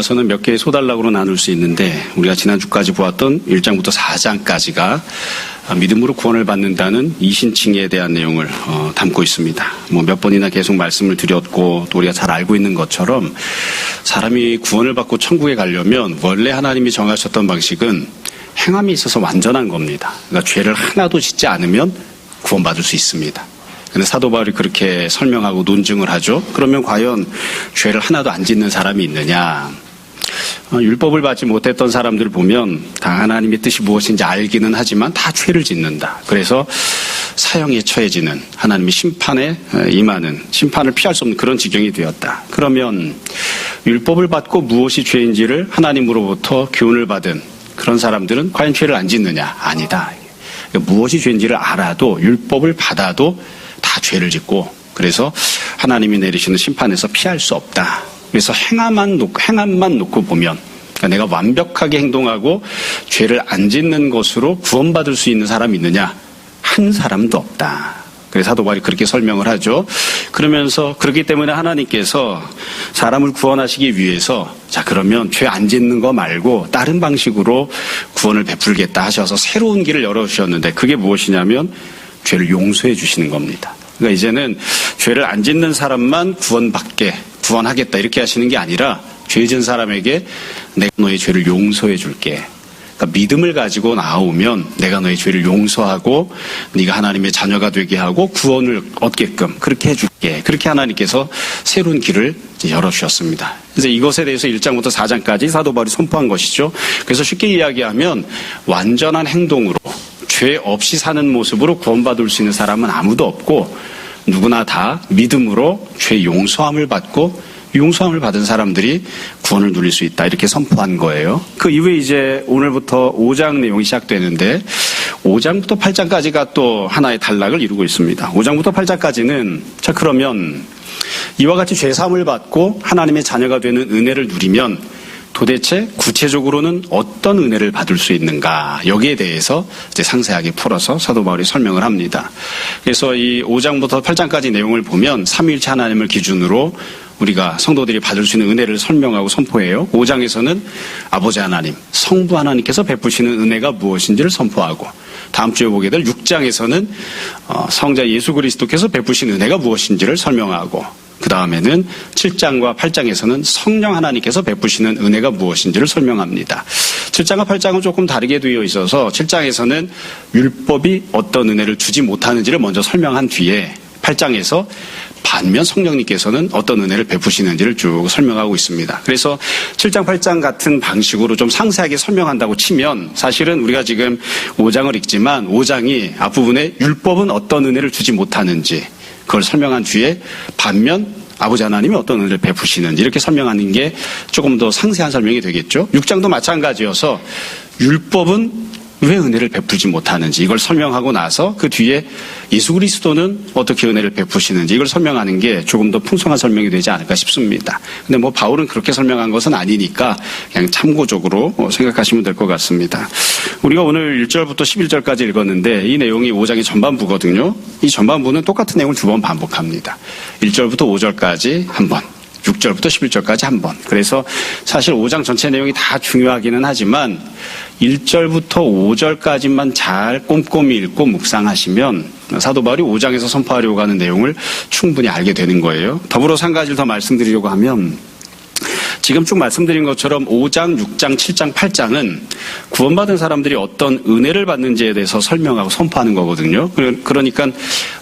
서는 몇 개의 소단락으로 나눌 수 있는데 우리가 지난주까지 보았던 1장부터 4장까지가 믿음으로 구원을 받는다는 이신칭에 대한 내용을 담고 있습니다. 몇 번이나 계속 말씀을 드렸고 또 우리가 잘 알고 있는 것처럼 사람이 구원을 받고 천국에 가려면 원래 하나님이 정하셨던 방식은 행함이 있어서 완전한 겁니다. 그러니까 죄를 하나도 짓지 않으면 구원받을 수 있습니다. 근데 사도 바울이 그렇게 설명하고 논증을 하죠. 그러면 과연 죄를 하나도 안 짓는 사람이 있느냐? 율법을 받지 못했던 사람들을 보면 다 하나님의 뜻이 무엇인지 알기는 하지만 다 죄를 짓는다. 그래서 사형에 처해지는 하나님의 심판에 임하는 심판을 피할 수 없는 그런 지경이 되었다. 그러면 율법을 받고 무엇이 죄인지를 하나님으로부터 교훈을 받은 그런 사람들은 과연 죄를 안 짓느냐? 아니다. 그러니까 무엇이 죄인지를 알아도 율법을 받아도 다 죄를 짓고 그래서 하나님이 내리시는 심판에서 피할 수 없다. 그래서 행함만 놓고 보면 그러니까 내가 완벽하게 행동하고 죄를 안 짓는 것으로 구원받을 수 있는 사람이 있느냐? 한 사람도 없다. 그래서 사도 바울이 그렇게 설명을 하죠. 그러면서 그렇기 때문에 하나님께서 사람을 구원하시기 위해서 자 그러면 죄 안 짓는 거 말고 다른 방식으로 구원을 베풀겠다 하셔서 새로운 길을 열어주셨는데 그게 무엇이냐면 죄를 용서해 주시는 겁니다. 그러니까 이제는 죄를 안 짓는 사람만 구원하겠다 이렇게 하시는 게 아니라 죄 지은 사람에게 내가 너의 죄를 용서해 줄게. 그러니까 믿음을 가지고 나오면 내가 너의 죄를 용서하고 네가 하나님의 자녀가 되게 하고 구원을 얻게끔 그렇게 해줄게. 그렇게 하나님께서 새로운 길을 열어주셨습니다. 그래서 이것에 대해서 1장부터 4장까지 사도 바울이 선포한 것이죠. 그래서 쉽게 이야기하면 완전한 행동으로 죄 없이 사는 모습으로 구원받을 수 있는 사람은 아무도 없고 누구나 다 믿음으로 죄 용서함을 받고 용서함을 받은 사람들이 구원을 누릴 수 있다. 이렇게 선포한 거예요. 그 이후에 이제 오늘부터 5장 내용이 시작되는데 5장부터 8장까지가 또 하나의 단락을 이루고 있습니다. 5장부터 8장까지는 자 그러면 이와 같이 죄사함을 받고 하나님의 자녀가 되는 은혜를 누리면 도대체 구체적으로는 어떤 은혜를 받을 수 있는가 여기에 대해서 이제 상세하게 풀어서 사도 바울이 설명을 합니다. 그래서 이 5장부터 8장까지 내용을 보면 삼위일체 하나님을 기준으로 우리가 성도들이 받을 수 있는 은혜를 설명하고 선포해요. 5장에서는 아버지 하나님, 성부 하나님께서 베푸시는 은혜가 무엇인지를 선포하고 다음 주에 보게 될 6장에서는 성자 예수 그리스도께서 베푸신 은혜가 무엇인지를 설명하고 그 다음에는 7장과 8장에서는 성령 하나님께서 베푸시는 은혜가 무엇인지를 설명합니다. 7장과 8장은 조금 다르게 되어 있어서 7장에서는 율법이 어떤 은혜를 주지 못하는지를 먼저 설명한 뒤에 8장에서 반면 성령님께서는 어떤 은혜를 베푸시는지를 쭉 설명하고 있습니다. 그래서 7장, 8장 같은 방식으로 좀 상세하게 설명한다고 치면 사실은 우리가 지금 5장을 읽지만 5장이 앞부분에 율법은 어떤 은혜를 주지 못하는지 그걸 설명한 뒤에 반면 아버지 하나님이 어떤 은혜를 베푸시는지 이렇게 설명하는 게 조금 더 상세한 설명이 되겠죠. 6장도 마찬가지여서 율법은 왜 은혜를 베풀지 못하는지 이걸 설명하고 나서 그 뒤에 예수 그리스도는 어떻게 은혜를 베푸시는지 이걸 설명하는 게 조금 더 풍성한 설명이 되지 않을까 싶습니다. 근데 바울은 그렇게 설명한 것은 아니니까 그냥 참고적으로 생각하시면 될 것 같습니다. 우리가 오늘 1절부터 11절까지 읽었는데 이 내용이 5장의 전반부거든요. 이 전반부는 똑같은 내용을 2번 반복합니다. 1절부터 5절까지 한 번. 6절부터 11절까지 한 번. 그래서 사실 5장 전체 내용이 다 중요하기는 하지만 1절부터 5절까지만 잘 꼼꼼히 읽고 묵상하시면 사도 바울이 5장에서 선포하려고 하는 내용을 충분히 알게 되는 거예요. 더불어서 한 가지를 더 말씀드리려고 하면 지금 쭉 말씀드린 것처럼 5장, 6장, 7장, 8장은 구원받은 사람들이 어떤 은혜를 받는지에 대해서 설명하고 선포하는 거거든요. 그러니까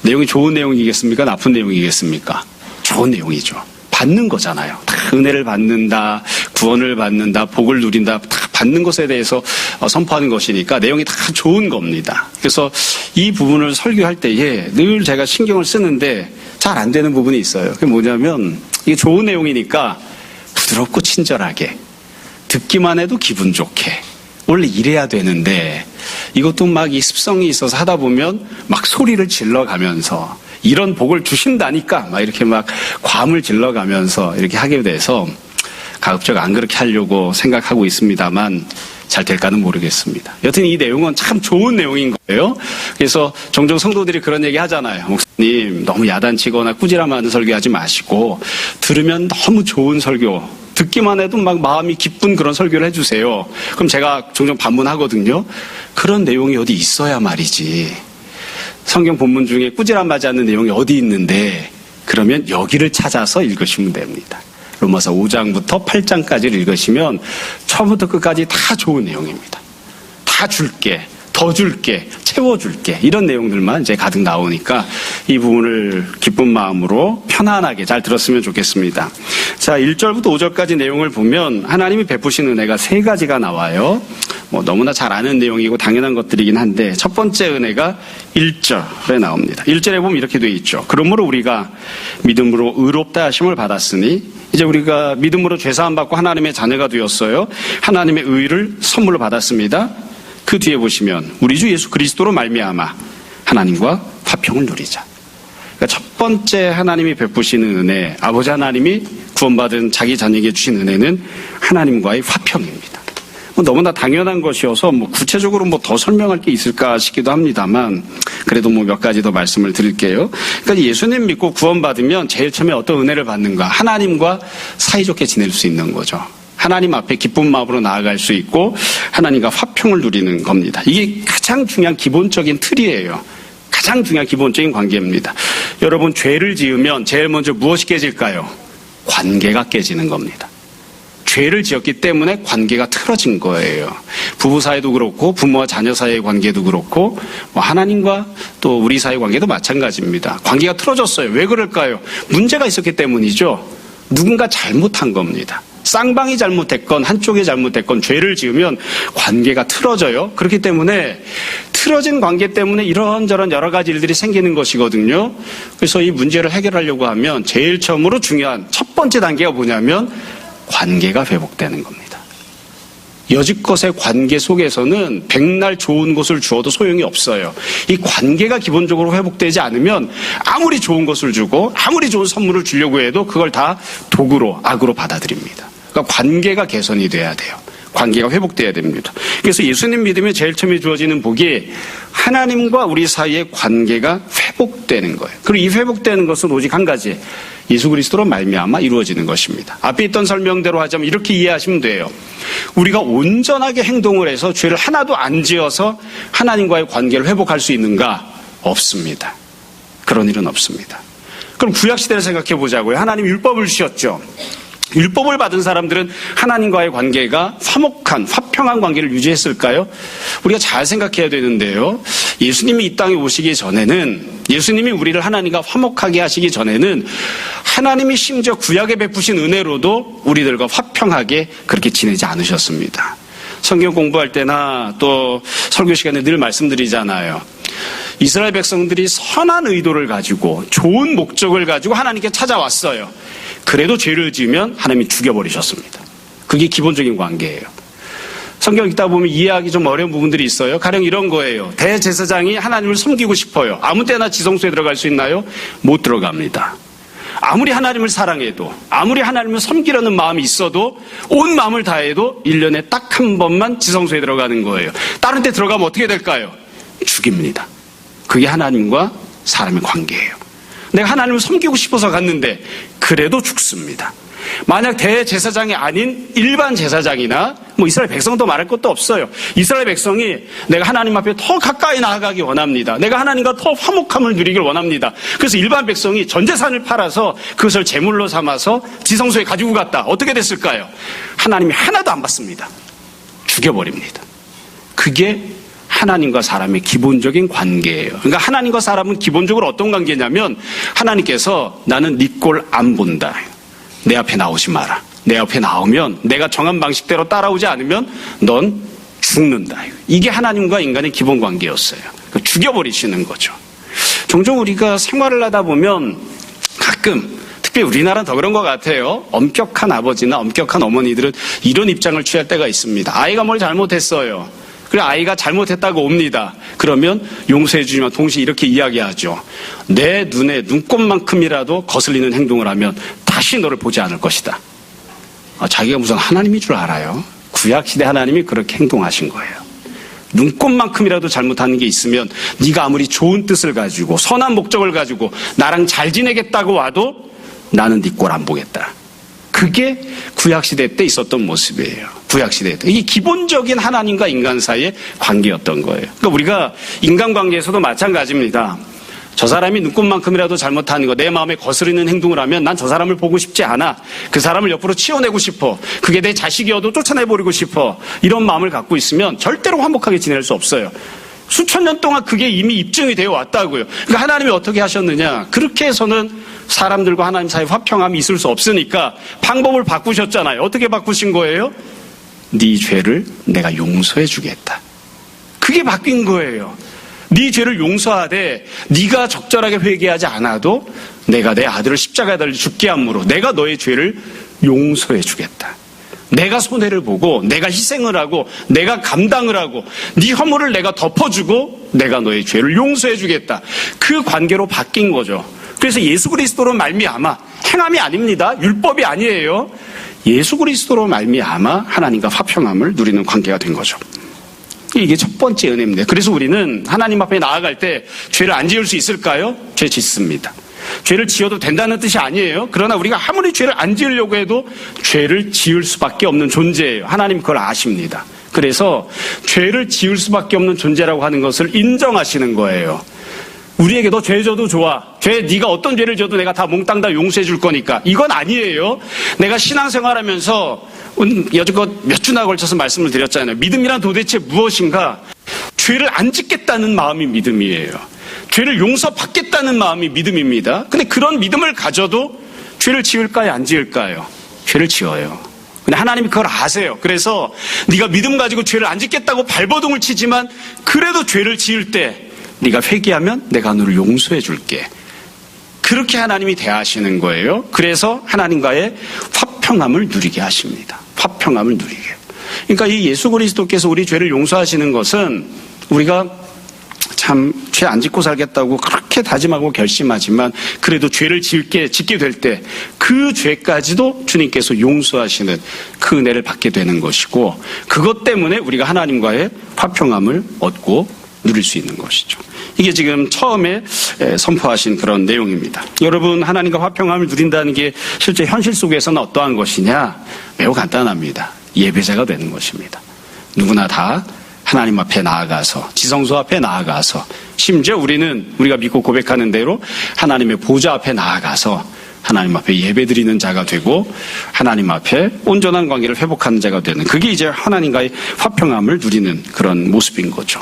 내용이 좋은 내용이겠습니까? 나쁜 내용이겠습니까? 좋은 내용이죠. 받는 거잖아요. 다 은혜를 받는다, 구원을 받는다, 복을 누린다, 다 받는 것에 대해서 선포하는 것이니까 내용이 다 좋은 겁니다. 그래서 이 부분을 설교할 때에 늘 제가 신경을 쓰는데 잘 안 되는 부분이 있어요. 그게 뭐냐면 이게 좋은 내용이니까 부드럽고 친절하게 듣기만 해도 기분 좋게 원래 이래야 되는데 이것도 막 이 습성이 있어서 하다 보면 막 소리를 질러가면서 이런 복을 주신다니까 막 이렇게 막 괌을 질러가면서 이렇게 하게 돼서 가급적 안 그렇게 하려고 생각하고 있습니다만 잘 될까는 모르겠습니다. 여튼 이 내용은 참 좋은 내용인 거예요. 그래서 종종 성도들이 그런 얘기 하잖아요. 목사님 너무 야단치거나 꾸지람하는 설교하지 마시고 들으면 너무 좋은 설교 듣기만 해도 막 마음이 기쁜 그런 설교를 해주세요. 그럼 제가 종종 반문하거든요. 그런 내용이 어디 있어야 말이지. 성경 본문 중에 꾸지람 하지 않는 내용이 어디 있는데 그러면 여기를 찾아서 읽으시면 됩니다. 로마서 5장부터 8장까지를 읽으시면 처음부터 끝까지 다 좋은 내용입니다. 다 줄게, 더 줄게, 채워줄게 이런 내용들만 이제 가득 나오니까 이 부분을 기쁜 마음으로 편안하게 잘 들었으면 좋겠습니다. 자, 1절부터 5절까지 내용을 보면 하나님이 베푸신 은혜가 3가지가 나와요. 너무나 잘 아는 내용이고 당연한 것들이긴 한데 첫 번째 은혜가 1절에 나옵니다. 1절에 보면 이렇게 되어 있죠. 그러므로 우리가 믿음으로 의롭다 하심을 받았으니 이제 우리가 믿음으로 죄사함 받고 하나님의 자녀가 되었어요. 하나님의 의를 선물로 받았습니다. 그 뒤에 보시면 우리 주 예수 그리스도로 말미암아 하나님과 화평을 누리자. 그러니까 첫 번째 하나님이 베푸시는 은혜, 아버지 하나님이 구원받은 자기 자녀에게 주신 은혜는 하나님과의 화평입니다. 너무나 당연한 것이어서 구체적으로 더 설명할 게 있을까 싶기도 합니다만 그래도 몇 가지 더 말씀을 드릴게요. 그러니까 예수님 믿고 구원받으면 제일 처음에 어떤 은혜를 받는가? 하나님과 사이좋게 지낼 수 있는 거죠. 하나님 앞에 기쁜 마음으로 나아갈 수 있고 하나님과 화평을 누리는 겁니다. 이게 가장 중요한 기본적인 틀이에요. 가장 중요한 기본적인 관계입니다. 여러분, 죄를 지으면 제일 먼저 무엇이 깨질까요? 관계가 깨지는 겁니다. 죄를 지었기 때문에 관계가 틀어진 거예요. 부부 사이도 그렇고 부모와 자녀 사이의 관계도 그렇고 하나님과 또 우리 사이의 관계도 마찬가지입니다. 관계가 틀어졌어요. 왜 그럴까요? 문제가 있었기 때문이죠. 누군가 잘못한 겁니다. 쌍방이 잘못했건 한쪽이 잘못했건 죄를 지으면 관계가 틀어져요. 그렇기 때문에 틀어진 관계 때문에 이런저런 여러 가지 일들이 생기는 것이거든요. 그래서 이 문제를 해결하려고 하면 제일 처음으로 중요한 첫 번째 단계가 뭐냐면 관계가 회복되는 겁니다. 여지껏의 관계 속에서는 백날 좋은 것을 주어도 소용이 없어요. 이 관계가 기본적으로 회복되지 않으면 아무리 좋은 것을 주고 아무리 좋은 선물을 주려고 해도 그걸 다 도구로, 악으로 받아들입니다. 그러니까 관계가 개선이 돼야 돼요. 관계가 회복돼야 됩니다. 그래서 예수님 믿으면 제일 처음에 주어지는 복이 하나님과 우리 사이의 관계가 회복되는 거예요. 그리고 이 회복되는 것은 오직 한 가지, 예수 그리스도로 말미암아 이루어지는 것입니다. 앞에 있던 설명대로 하자면 이렇게 이해하시면 돼요. 우리가 온전하게 행동을 해서 죄를 하나도 안 지어서 하나님과의 관계를 회복할 수 있는가? 없습니다. 그런 일은 없습니다. 그럼 구약시대를 생각해 보자고요. 하나님 율법을 주셨죠. 율법을 받은 사람들은 하나님과의 관계가 화목한, 화평한 관계를 유지했을까요? 우리가 잘 생각해야 되는데요. 예수님이 이 땅에 오시기 전에는, 예수님이 우리를 하나님과 화목하게 하시기 전에는 하나님이 심지어 구약에 베푸신 은혜로도 우리들과 화평하게 그렇게 지내지 않으셨습니다. 성경 공부할 때나 또 설교 시간에 늘 말씀드리잖아요. 이스라엘 백성들이 선한 의도를 가지고 좋은 목적을 가지고 하나님께 찾아왔어요. 그래도 죄를 지으면 하나님이 죽여버리셨습니다. 그게 기본적인 관계예요. 성경 읽다 보면 이해하기 좀 어려운 부분들이 있어요. 가령 이런 거예요. 대제사장이 하나님을 섬기고 싶어요. 아무 때나 지성소에 들어갈 수 있나요? 못 들어갑니다. 아무리 하나님을 사랑해도, 아무리 하나님을 섬기려는 마음이 있어도 온 마음을 다해도 1년에 딱 한 번만 지성소에 들어가는 거예요. 다른 때 들어가면 어떻게 될까요? 죽입니다. 그게 하나님과 사람의 관계예요. 내가 하나님을 섬기고 싶어서 갔는데 그래도 죽습니다. 만약 대제사장이 아닌 일반 제사장이나 이스라엘 백성도 말할 것도 없어요. 이스라엘 백성이 내가 하나님 앞에 더 가까이 나아가기 원합니다. 내가 하나님과 더 화목함을 누리길 원합니다. 그래서 일반 백성이 전 재산을 팔아서 그것을 제물로 삼아서 지성소에 가지고 갔다. 어떻게 됐을까요? 하나님이 하나도 안 받습니다. 죽여버립니다. 그게 하나님과 사람의 기본적인 관계예요. 그러니까 하나님과 사람은 기본적으로 어떤 관계냐면 하나님께서 나는 네 꼴 안 본다. 내 앞에 나오지 마라. 내 앞에 나오면 내가 정한 방식대로 따라오지 않으면 넌 죽는다. 이게 하나님과 인간의 기본 관계였어요. 그러니까 죽여버리시는 거죠. 종종 우리가 생활을 하다 보면 가끔 특히 우리나라는 더 그런 것 같아요. 엄격한 아버지나 엄격한 어머니들은 이런 입장을 취할 때가 있습니다. 아이가 뭘 잘못했어요. 그래 아이가 잘못했다고 옵니다. 그러면 용서해 주지만 동시에 이렇게 이야기하죠. 내 눈에 눈곱만큼이라도 거슬리는 행동을 하면 다시 너를 보지 않을 것이다. 자기가 무슨 하나님인 줄 알아요? 구약시대 하나님이 그렇게 행동하신 거예요. 눈곱만큼이라도 잘못하는 게 있으면 네가 아무리 좋은 뜻을 가지고 선한 목적을 가지고 나랑 잘 지내겠다고 와도 나는 네 꼴 안 보겠다. 그게 구약시대 때 있었던 모습이에요. 구약시대 때. 이게 기본적인 하나님과 인간 사이의 관계였던 거예요. 그러니까 우리가 인간관계에서도 마찬가지입니다. 저 사람이 눈곱만큼이라도 잘못하는 거, 내 마음에 거스르는 행동을 하면 난 저 사람을 보고 싶지 않아. 그 사람을 옆으로 치워내고 싶어. 그게 내 자식이어도 쫓아내버리고 싶어. 이런 마음을 갖고 있으면 절대로 화목하게 지낼 수 없어요. 수천 년 동안 그게 이미 입증이 되어 왔다고요. 그러니까 하나님이 어떻게 하셨느냐. 그렇게 해서는 사람들과 하나님 사이에 화평함이 있을 수 없으니까 방법을 바꾸셨잖아요. 어떻게 바꾸신 거예요? 네 죄를 내가 용서해 주겠다. 그게 바뀐 거예요. 네 죄를 용서하되 네가 적절하게 회개하지 않아도 내가 내 아들을 십자가에 달려 죽게 함으로 내가 너의 죄를 용서해 주겠다. 내가 손해를 보고 내가 희생을 하고 내가 감당을 하고 네 허물을 내가 덮어주고 내가 너의 죄를 용서해 주겠다. 그 관계로 바뀐 거죠. 그래서 예수 그리스도로 말미암아, 행함이 아닙니다. 율법이 아니에요. 예수 그리스도로 말미암아 하나님과 화평함을 누리는 관계가 된 거죠. 이게 첫 번째 은혜입니다. 그래서 우리는 하나님 앞에 나아갈 때 죄를 안 지을 수 있을까요? 죄 짓습니다. 죄를 지어도 된다는 뜻이 아니에요. 그러나 우리가 아무리 죄를 안 지으려고 해도 죄를 지을 수밖에 없는 존재예요. 하나님 그걸 아십니다. 그래서 죄를 지을 수밖에 없는 존재라고 하는 것을 인정하시는 거예요. 우리에게 너 죄 져도 좋아. 네가 어떤 죄를 져도 내가 다 몽땅 다 용서해 줄 거니까. 이건 아니에요. 내가 신앙생활하면서 여지껏 몇 주나 걸쳐서 말씀을 드렸잖아요. 믿음이란 도대체 무엇인가? 죄를 안 짓겠다는 마음이 믿음이에요. 죄를 용서받겠다는 마음이 믿음입니다. 근데 그런 믿음을 가져도 죄를 지을까요? 안 지을까요? 죄를 지어요. 근데 하나님이 그걸 아세요. 그래서 네가 믿음 가지고 죄를 안 짓겠다고 발버둥을 치지만 그래도 죄를 지을 때 네가 회개하면 내가 너를 용서해 줄게. 그렇게 하나님이 대하시는 거예요. 그래서 하나님과의 화평함을 누리게 하십니다. 화평함을 누리게. 그러니까 이 예수 그리스도께서 우리 죄를 용서하시는 것은 우리가 참 죄 안 짓고 살겠다고 그렇게 다짐하고 결심하지만 그래도 죄를 짓게 될 때 그 죄까지도 주님께서 용서하시는 그 은혜를 받게 되는 것이고 그것 때문에 우리가 하나님과의 화평함을 얻고 누릴 수 있는 것이죠. 이게 지금 처음에 선포하신 그런 내용입니다. 여러분, 하나님과 화평함을 누린다는 게 실제 현실 속에서는 어떠한 것이냐? 매우 간단합니다. 예배자가 되는 것입니다. 누구나 다 하나님 앞에 나아가서, 지성소 앞에 나아가서, 심지어 우리가 믿고 고백하는 대로 하나님의 보좌 앞에 나아가서 하나님 앞에 예배드리는 자가 되고 하나님 앞에 온전한 관계를 회복하는 자가 되는, 그게 이제 하나님과의 화평함을 누리는 그런 모습인 거죠.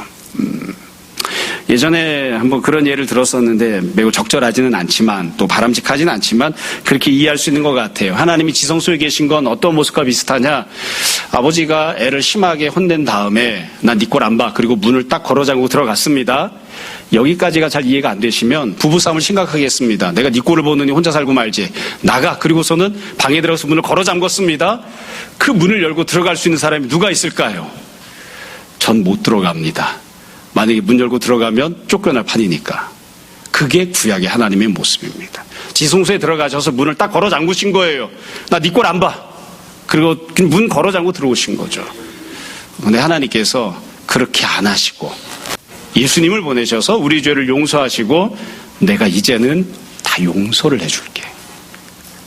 예전에 한번 그런 예를 들었었는데 매우 적절하지는 않지만 또 바람직하지는 않지만 그렇게 이해할 수 있는 것 같아요. 하나님이 지성소에 계신 건 어떤 모습과 비슷하냐? 아버지가 애를 심하게 혼낸 다음에 난 네 꼴 안 봐. 그리고 문을 딱 걸어 잠그고 들어갔습니다. 여기까지가 잘 이해가 안 되시면 부부싸움을 심각하게 했습니다. 내가 네 꼴을 보느니 혼자 살고 말지. 나가. 그리고서는 방에 들어가서 문을 걸어 잠궜습니다. 그 문을 열고 들어갈 수 있는 사람이 누가 있을까요? 전 못 들어갑니다. 만약에 문 열고 들어가면 쫓겨날 판이니까. 그게 구약의 하나님의 모습입니다. 지성소에 들어가셔서 문을 딱 걸어 잠그신 거예요. 나 네 꼴 안 봐. 그리고 문 걸어 잠그고 들어오신 거죠. 근데 하나님께서 그렇게 안 하시고 예수님을 보내셔서 우리 죄를 용서하시고 내가 이제는 다 용서를 해줄게.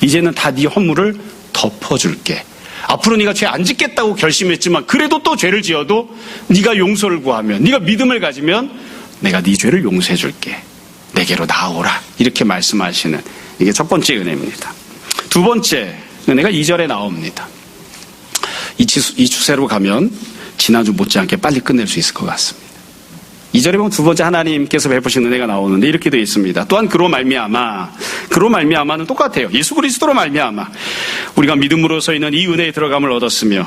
이제는 다 네 허물을 덮어줄게. 앞으로 네가 죄 안 짓겠다고 결심했지만 그래도 또 죄를 지어도 네가 용서를 구하면, 네가 믿음을 가지면 내가 네 죄를 용서해 줄게. 내게로 나오라. 이렇게 말씀하시는, 이게 첫 번째 은혜입니다. 두 번째 은혜가 2절에 나옵니다. 이 추세로 가면 지난주 못지않게 빨리 끝낼 수 있을 것 같습니다. 2절에 보면 두 번째 하나님께서 베푸신 은혜가 나오는데 이렇게 되어 있습니다. 또한 그로 말미암아는 똑같아요. 예수 그리스도로 말미암아 우리가 믿음으로 있는 이 은혜에 들어감을 얻었으며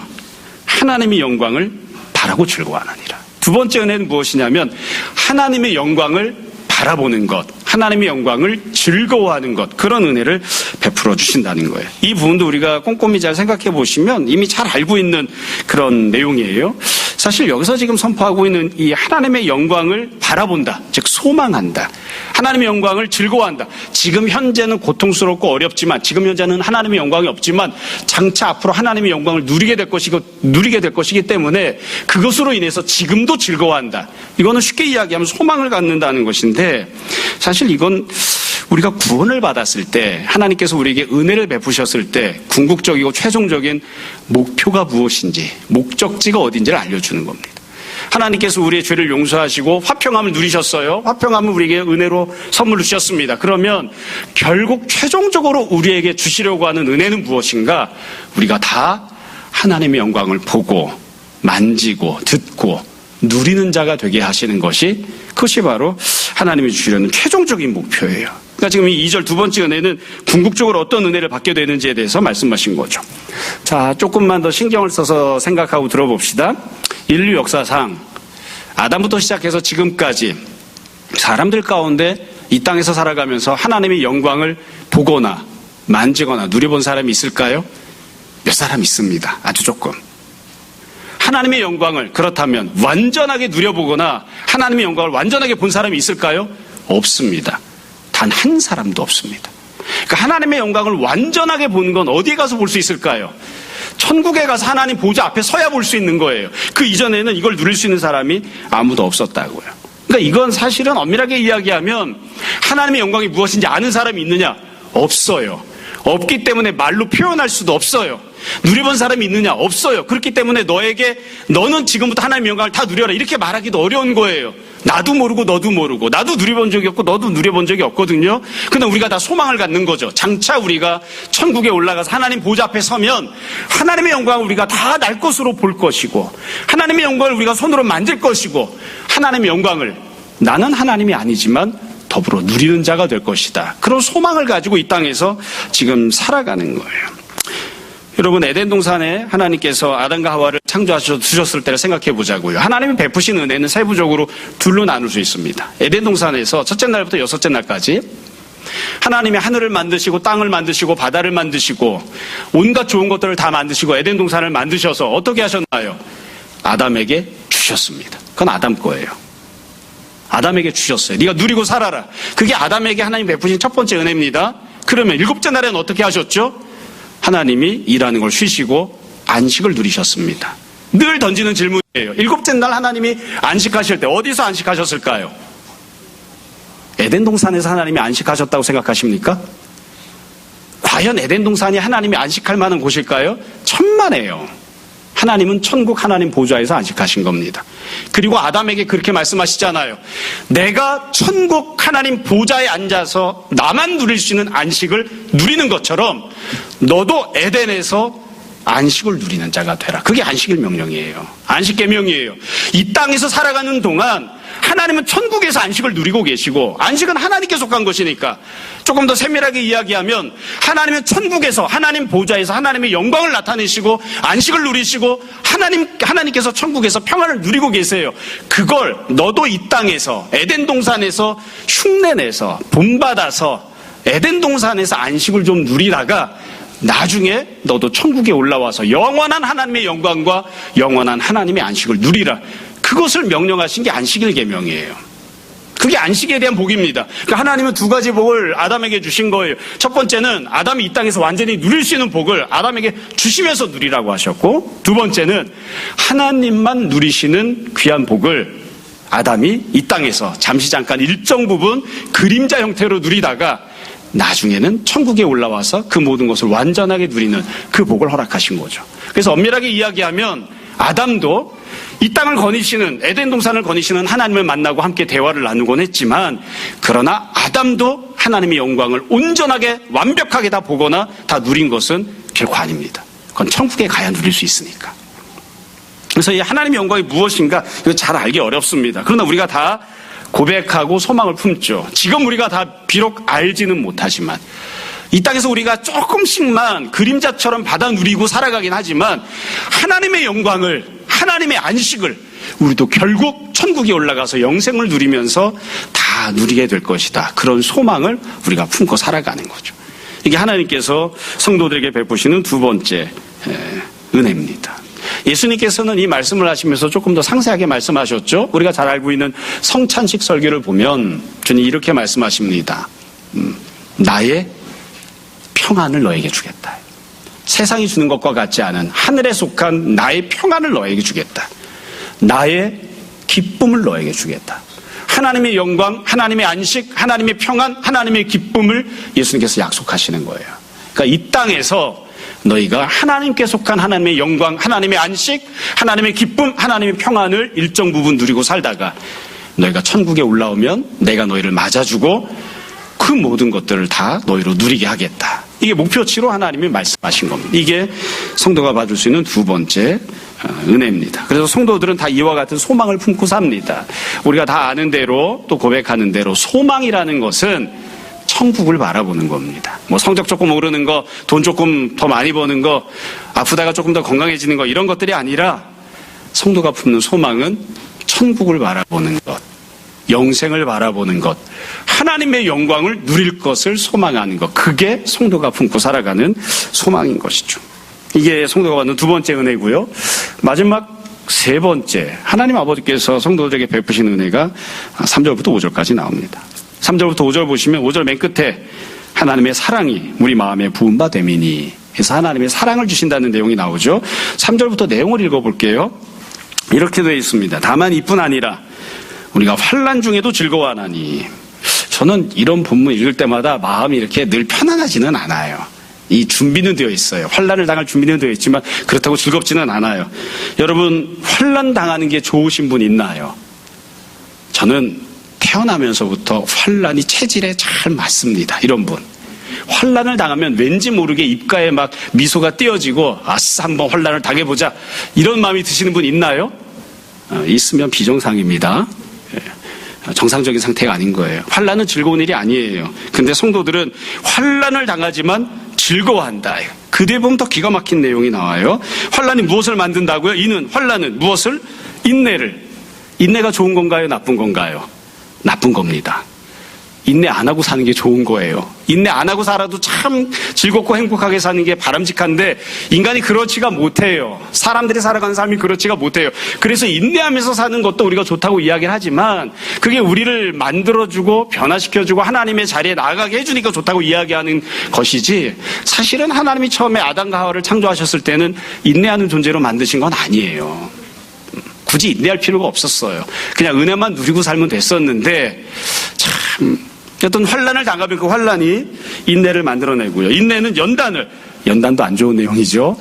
하나님의 영광을 바라고 즐거워하느니라. 두 번째 은혜는 무엇이냐면 하나님의 영광을 바라보는 것, 하나님의 영광을 즐거워하는 것, 그런 은혜를 베풀어 주신다는 거예요. 이 부분도 우리가 꼼꼼히 잘 생각해 보시면 이미 잘 알고 있는 그런 내용이에요. 사실 여기서 지금 선포하고 있는 이 하나님의 영광을 바라본다, 즉 소망한다, 하나님의 영광을 즐거워한다. 지금 현재는 고통스럽고 어렵지만, 지금 현재는 하나님의 영광이 없지만 장차 앞으로 하나님의 영광을 누리게 될 것이기 때문에 그것으로 인해서 지금도 즐거워한다. 이거는 쉽게 이야기하면 소망을 갖는다는 것인데 사실 이건 우리가 구원을 받았을 때, 하나님께서 우리에게 은혜를 베푸셨을 때 궁극적이고 최종적인 목표가 무엇인지, 목적지가 어딘지를 알려주는 겁니다. 하나님께서 우리의 죄를 용서하시고 화평함을 누리셨어요. 화평함을 우리에게 은혜로 선물로 주셨습니다. 그러면 결국 최종적으로 우리에게 주시려고 하는 은혜는 무엇인가? 우리가 다 하나님의 영광을 보고 만지고 듣고 누리는 자가 되게 하시는 것이, 그것이 바로 하나님이 주시려는 최종적인 목표예요. 그러니까 지금 이 2절 두 번째 은혜는 궁극적으로 어떤 은혜를 받게 되는지에 대해서 말씀하신 거죠. 자, 조금만 더 신경을 써서 생각하고 들어봅시다. 인류 역사상 아담부터 시작해서 지금까지 사람들 가운데 이 땅에서 살아가면서 하나님의 영광을 보거나 만지거나 누려본 사람이 있을까요? 몇 사람 있습니다. 아주 조금. 하나님의 영광을 그렇다면 완전하게 누려보거나 하나님의 영광을 완전하게 본 사람이 있을까요? 없습니다. 단 한 사람도 없습니다. 그러니까 하나님의 영광을 완전하게 보는 건 어디에 가서 볼 수 있을까요? 천국에 가서 하나님 보좌 앞에 서야 볼 수 있는 거예요. 그 이전에는 이걸 누릴 수 있는 사람이 아무도 없었다고요. 그러니까 이건 사실은 엄밀하게 이야기하면 하나님의 영광이 무엇인지 아는 사람이 있느냐? 없어요. 없기 때문에 말로 표현할 수도 없어요. 누려본 사람이 있느냐? 없어요. 그렇기 때문에 너는 지금부터 하나님의 영광을 다 누려라, 이렇게 말하기도 어려운 거예요. 나도 모르고 너도 모르고, 나도 누려본 적이 없고 너도 누려본 적이 없거든요. 그런데 우리가 다 소망을 갖는 거죠. 장차 우리가 천국에 올라가서 하나님 보좌 앞에 서면 하나님의 영광을 우리가 다 날 것으로 볼 것이고, 하나님의 영광을 우리가 손으로 만질 것이고, 하나님의 영광을 나는 하나님이 아니지만 더불어 누리는 자가 될 것이다. 그런 소망을 가지고 이 땅에서 지금 살아가는 거예요. 여러분, 에덴 동산에 하나님께서 아담과 하와를 창조하셨을 때를 생각해 보자고요. 하나님이 베푸신 은혜는 세부적으로 둘로 나눌 수 있습니다. 에덴 동산에서 첫째 날부터 여섯째 날까지 하나님이 하늘을 만드시고 땅을 만드시고 바다를 만드시고 온갖 좋은 것들을 다 만드시고 에덴 동산을 만드셔서 어떻게 하셨나요? 아담에게 주셨습니다. 그건 아담 거예요. 아담에게 주셨어요. 네가 누리고 살아라. 그게 아담에게 하나님 베푸신 첫 번째 은혜입니다. 그러면 일곱째 날에는 어떻게 하셨죠? 하나님이 일하는 걸 쉬시고 안식을 누리셨습니다. 늘 던지는 질문이에요. 일곱째 날 하나님이 안식하실 때 어디서 안식하셨을까요? 에덴 동산에서 하나님이 안식하셨다고 생각하십니까? 과연 에덴 동산이 하나님이 안식할 만한 곳일까요? 천만에요. 하나님은 천국 하나님 보좌에서 안식하신 겁니다. 그리고 아담에게 그렇게 말씀하시잖아요. 내가 천국 하나님 보좌에 앉아서 나만 누릴 수 있는 안식을 누리는 것처럼 너도 에덴에서 안식을 누리는 자가 되라. 그게 안식일 명령이에요. 안식 계명이에요. 이 땅에서 살아가는 동안 하나님은 천국에서 안식을 누리고 계시고, 안식은 하나님께 속한 것이니까 조금 더 세밀하게 이야기하면 하나님은 천국에서 하나님 보좌에서 하나님의 영광을 나타내시고 안식을 누리시고 하나님께서 천국에서 평안을 누리고 계세요. 그걸 너도 이 땅에서 에덴 동산에서 흉내내서 본받아서 에덴 동산에서 안식을 좀 누리다가 나중에 너도 천국에 올라와서 영원한 하나님의 영광과 영원한 하나님의 안식을 누리라. 그것을 명령하신 게 안식일 계명이에요. 그게 안식에 대한 복입니다. 그러니까 하나님은 두 가지 복을 아담에게 주신 거예요. 첫 번째는 아담이 이 땅에서 완전히 누릴 수 있는 복을 아담에게 주시면서 누리라고 하셨고, 두 번째는 하나님만 누리시는 귀한 복을 아담이 이 땅에서 잠시 잠깐 일정 부분 그림자 형태로 누리다가 나중에는 천국에 올라와서 그 모든 것을 완전하게 누리는 그 복을 허락하신 거죠. 그래서 엄밀하게 이야기하면 아담도 이 땅을 거니시는, 에덴 동산을 거니시는 하나님을 만나고 함께 대화를 나누곤 했지만, 그러나 아담도 하나님의 영광을 온전하게 완벽하게 다 보거나 다 누린 것은 결코 아닙니다. 그건 천국에 가야 누릴 수 있으니까. 그래서 이 하나님의 영광이 무엇인가 이거 잘 알기 어렵습니다. 그러나 우리가 다 고백하고 소망을 품죠. 지금 우리가 다 비록 알지는 못하지만 이 땅에서 우리가 조금씩만 그림자처럼 받아 누리고 살아가긴 하지만 하나님의 영광을, 하나님의 안식을 우리도 결국 천국에 올라가서 영생을 누리면서 다 누리게 될 것이다. 그런 소망을 우리가 품고 살아가는 거죠. 이게 하나님께서 성도들에게 베푸시는 두 번째 은혜입니다. 예수님께서는 이 말씀을 하시면서 조금 더 상세하게 말씀하셨죠. 우리가 잘 알고 있는 성찬식 설교를 보면 주님 이렇게 말씀하십니다. 나의 평안을 너에게 주겠다. 세상이 주는 것과 같지 않은 하늘에 속한 나의 평안을 너에게 주겠다. 나의 기쁨을 너에게 주겠다. 하나님의 영광, 하나님의 안식, 하나님의 평안, 하나님의 기쁨을 예수님께서 약속하시는 거예요. 그러니까 이 땅에서 너희가 하나님께 속한 하나님의 영광, 하나님의 안식, 하나님의 기쁨, 하나님의 평안을 일정 부분 누리고 살다가 너희가 천국에 올라오면 내가 너희를 맞아주고 그 모든 것들을 다 너희로 누리게 하겠다. 이게 목표치로 하나님이 말씀하신 겁니다. 이게 성도가 받을 수 있는 두 번째 은혜입니다. 그래서 성도들은 다 이와 같은 소망을 품고 삽니다. 우리가 다 아는 대로 또 고백하는 대로 소망이라는 것은 천국을 바라보는 겁니다. 뭐 성적 조금 오르는 거, 돈 조금 더 많이 버는 거, 아프다가 조금 더 건강해지는 거 이런 것들이 아니라 성도가 품는 소망은 천국을 바라보는 것, 영생을 바라보는 것, 하나님의 영광을 누릴 것을 소망하는 것, 그게 성도가 품고 살아가는 소망인 것이죠. 이게 성도가 받는 두 번째 은혜고요. 마지막 세 번째, 하나님 아버지께서 성도들에게 베푸신 은혜가 3절부터 5절까지 나옵니다. 3절부터 5절 보시면 5절 맨 끝에 하나님의 사랑이 우리 마음에 부은 바 됨이니 해서 하나님의 사랑을 주신다는 내용이 나오죠. 3절부터 내용을 읽어볼게요. 이렇게 되어 있습니다. 다만 이뿐 아니라 우리가 환난 중에도 즐거워하나니. 저는 이런 본문 읽을 때마다 마음이 이렇게 늘 편안하지는 않아요. 이 준비는 되어 있어요. 환난을 당할 준비는 되어 있지만 그렇다고 즐겁지는 않아요. 여러분, 환난 당하는 게 좋으신 분 있나요? 저는 태어나면서부터 환난이 체질에 잘 맞습니다. 이런 분. 환난을 당하면 왠지 모르게 입가에 막 미소가 띄어지고 아싸 한번 환난을 당해보자 이런 마음이 드시는 분 있나요? 있으면 비정상입니다. 정상적인 상태가 아닌 거예요. 환난은 즐거운 일이 아니에요. 근데 성도들은 환난을 당하지만 즐거워한다. 그 뒤에 보면 더 기가 막힌 내용이 나와요. 환난이 무엇을 만든다고요? 이는 환난은 무엇을? 인내를. 인내가 좋은 건가요? 나쁜 건가요? 나쁜 겁니다. 인내 안 하고 사는 게 좋은 거예요. 인내 안 하고 살아도 참 즐겁고 행복하게 사는 게 바람직한데 인간이 그렇지가 못해요. 사람들이 살아가는 삶이 그렇지가 못해요. 그래서 인내하면서 사는 것도 우리가 좋다고 이야기를 하지만 그게 우리를 만들어주고 변화시켜주고 하나님의 자리에 나아가게 해주니까 좋다고 이야기하는 것이지 사실은 하나님이 처음에 아담과 하와를 창조하셨을 때는 인내하는 존재로 만드신 건 아니에요. 굳이 인내할 필요가 없었어요. 그냥 은혜만 누리고 살면 됐었는데 참 어떤 환난을 당하면 그 환난이 인내를 만들어내고요. 인내는 연단도 안 좋은 내용이죠.